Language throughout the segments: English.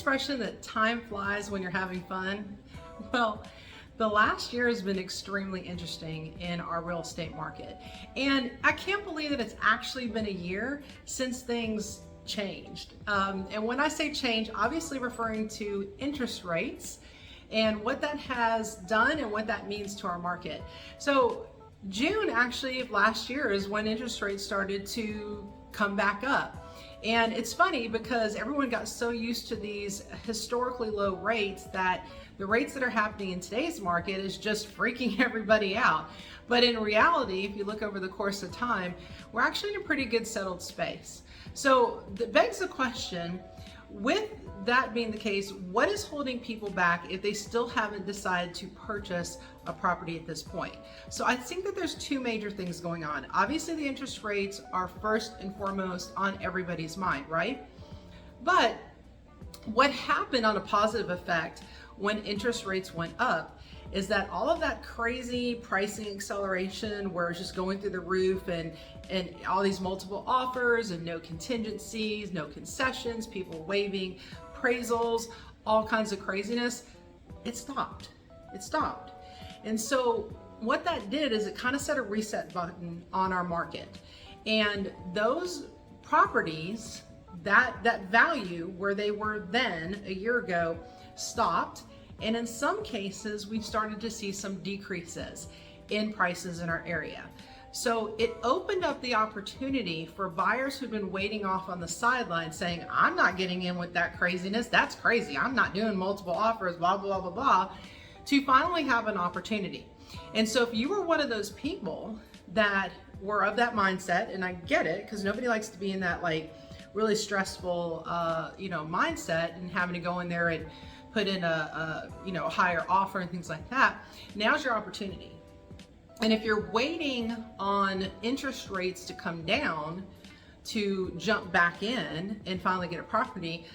expression that time flies when you're having fun? Well, the last year has been extremely interesting in our real estate market. And I can't believe that it's actually been a year since things changed. And when I say change, obviously referring to interest rates and what that has done and what that means to our market. So June actually of last year is when interest rates started to come back up. And it's funny because everyone got so used to these historically low rates that the rates that are happening in today's market is just freaking everybody out. But in reality, if you look over the course of time, we're actually in a pretty good settled space. So that begs the question, with that being the case, what is holding people back if they still haven't decided to purchase a property at this point? So I think that there's two major things going on. Obviously, the interest rates are first and foremost on everybody's mind, right? But what happened on a positive effect when interest rates went up is that all of that crazy pricing acceleration where it's just going through the roof and all these multiple offers and no contingencies, no concessions, people waiving appraisals, all kinds of craziness, it stopped. It stopped. And so what that did is it kind of set a reset button on our market. And those properties, that value where they were then a year ago stopped. And in some cases, we started to see some decreases in prices in our area. So it opened up the opportunity for buyers who've been waiting off on the sidelines saying, I'm not getting in with that craziness. That's crazy. I'm not doing multiple offers, blah, blah, blah, blah, to finally have an opportunity. And so if you were one of those people that were of that mindset, and I get it, because nobody likes to be in that like really stressful, mindset and having to go in there and put in a higher offer and things like that, now's your opportunity. And if you're waiting on interest rates to come down to jump back in and finally get a property,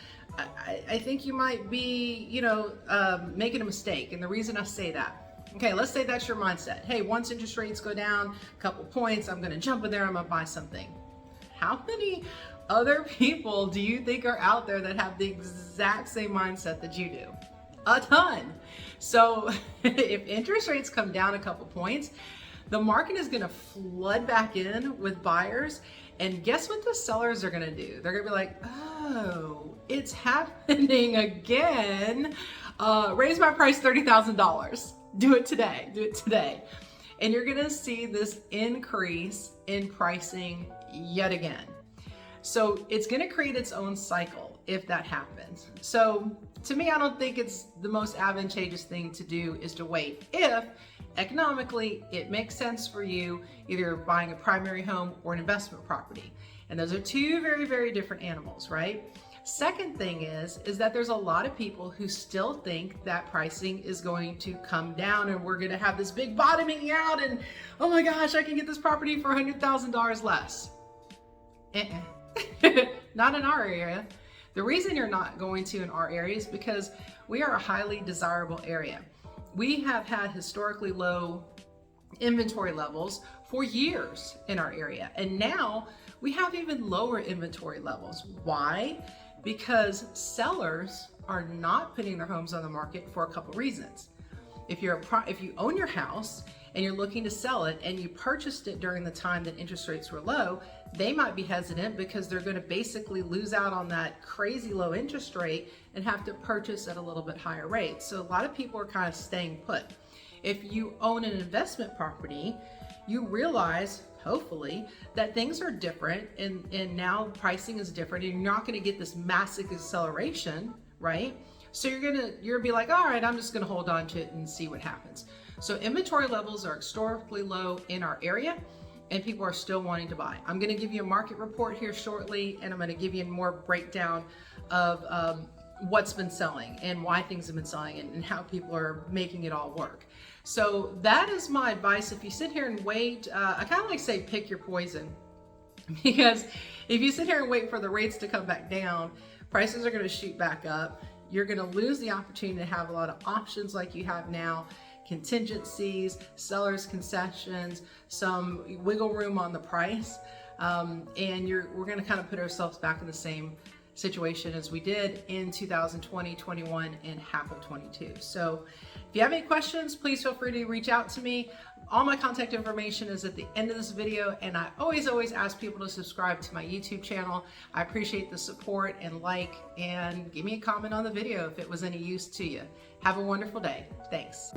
I think you might be, making a mistake. And the reason I say that, okay, let's say that's your mindset. Hey, once interest rates go down a couple points, I'm gonna jump in there, I'm gonna buy something. How many other people do you think are out there that have the exact same mindset that you do? A ton. So if interest rates come down a couple points, the market is going to flood back in with buyers. And guess what the sellers are going to do? They're going to be like, oh, it's happening again. Raise my price $30,000. Do it today. Do it today. And you're going to see this increase in pricing yet again. So it's going to create its own cycle if that happens. So to me, I don't think it's the most advantageous thing to do is to wait if economically it makes sense for you, either buying a primary home or an investment property. And those are two very, very different animals, right? Second thing is that there's a lot of people who still think that pricing is going to come down and we're going to have this big bottoming out and, oh my gosh, I can get this property for $100,000 less. Not in our area. The reason you're not going to in our area is because we are a highly desirable area. We have had historically low inventory levels for years in our area. And now we have even lower inventory levels. Why? Because sellers are not putting their homes on the market for a couple reasons. If you own your house and you're looking to sell it and you purchased it during the time that interest rates were low, they might be hesitant because they're going to basically lose out on that crazy low interest rate and have to purchase at a little bit higher rate. So a lot of people are kind of staying put. If you own an investment property, you realize, hopefully, that things are different and now pricing is different and you're not going to get this massive acceleration, right? So you're gonna be like, all right, I'm just gonna hold on to it and see what happens. So inventory levels are historically low in our area and people are still wanting to buy. I'm gonna give you a market report here shortly and I'm gonna give you more breakdown of what's been selling and why things have been selling and how people are making it all work. So that is my advice. If you sit here and wait, I kind of like say pick your poison, because if you sit here and wait for the rates to come back down, prices are gonna shoot back up. You're going to lose the opportunity to have a lot of options like you have now, contingencies, sellers concessions, some wiggle room on the price, and we're going to kind of put ourselves back in the same situation as we did in 2020, 21, and half of 22. So if you have any questions, please feel free to reach out to me. All my contact information is at the end of this video, and I always ask people to subscribe to my YouTube channel. I appreciate the support, and like, and give me a comment on the video if it was any use to you. Have a wonderful day. Thanks.